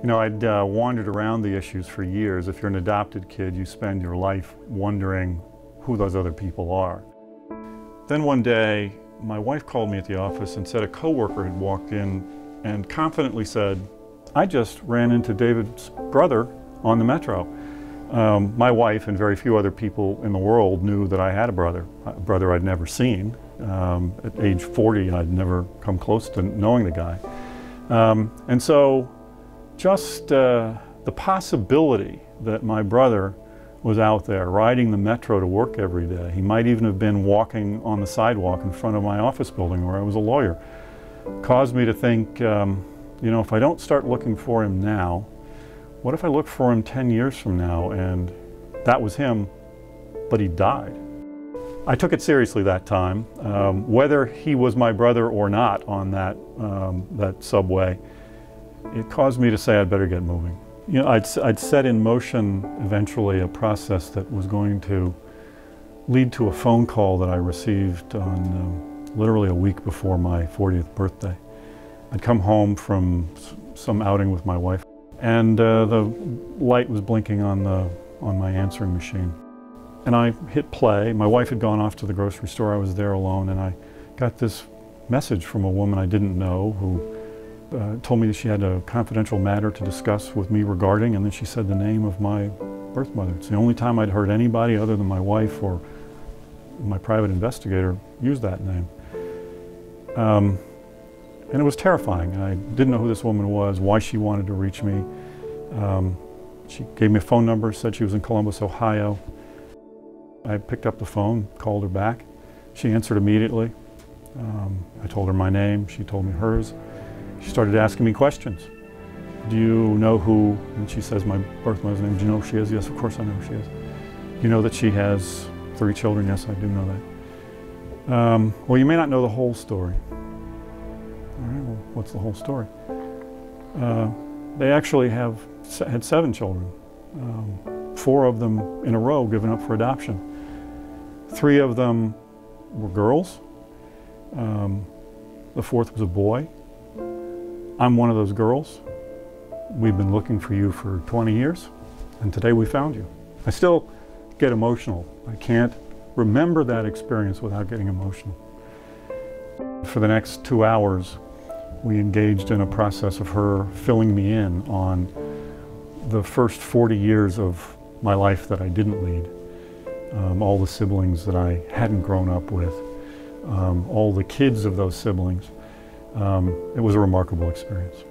You know, I'd wandered around the issues for years. If you're an adopted kid, you spend your life wondering who those other people are. Then one day, my wife called me at the office and said a coworker had walked in and confidently said, "I just ran into David's brother on the Metro." My wife and very few other people in the world knew that I had a brother I'd never seen. At age 40, I'd never come close to knowing the guy. And so just the possibility that my brother was out there riding the Metro to work every day, he might even have been walking on the sidewalk in front of my office building where I was a lawyer, caused me to think, you know, if I don't start looking for him now, what if I look for him 10 years from now and that was him, but he died? I took it seriously that time. Whether he was my brother or not on that subway, it caused me to say I'd better get moving. You know, I'd set in motion eventually a process that was going to lead to a phone call that I received on literally a week before my 40th birthday. I'd come home from some outing with my wife, and the light was blinking on my answering machine. And I hit play. My wife had gone off to the grocery store. I was there alone, and I got this message from a woman I didn't know who told me that she had a confidential matter to discuss with me regarding, and then she said the name of my birth mother. It's the only time I'd heard anybody other than my wife or my private investigator use that name. And it was terrifying. I didn't know who this woman was, why she wanted to reach me. She gave me a phone number, said she was in Columbus, Ohio. I picked up the phone, called her back. She answered immediately. I told her my name, she told me hers. She started asking me questions. "Do you know who," and she says my birth mother's name, "do you know who she is?" "Yes, of course I know who she is." "You know that she has 3 children?" "Yes, I do know that." "Well, you may not know the whole story." "All right, well, what's the whole story?" They actually had 7 children, 4 of them in a row given up for adoption. 3 of them were girls. The 4th was a boy. I'm one of those girls. We've been looking for you for 20 years, and today we found you. I still get emotional. I can't remember that experience without getting emotional. For the next 2 hours, we engaged in a process of her filling me in on the first 40 years of my life that I didn't lead. All the siblings that I hadn't grown up with, all the kids of those siblings. It was a remarkable experience.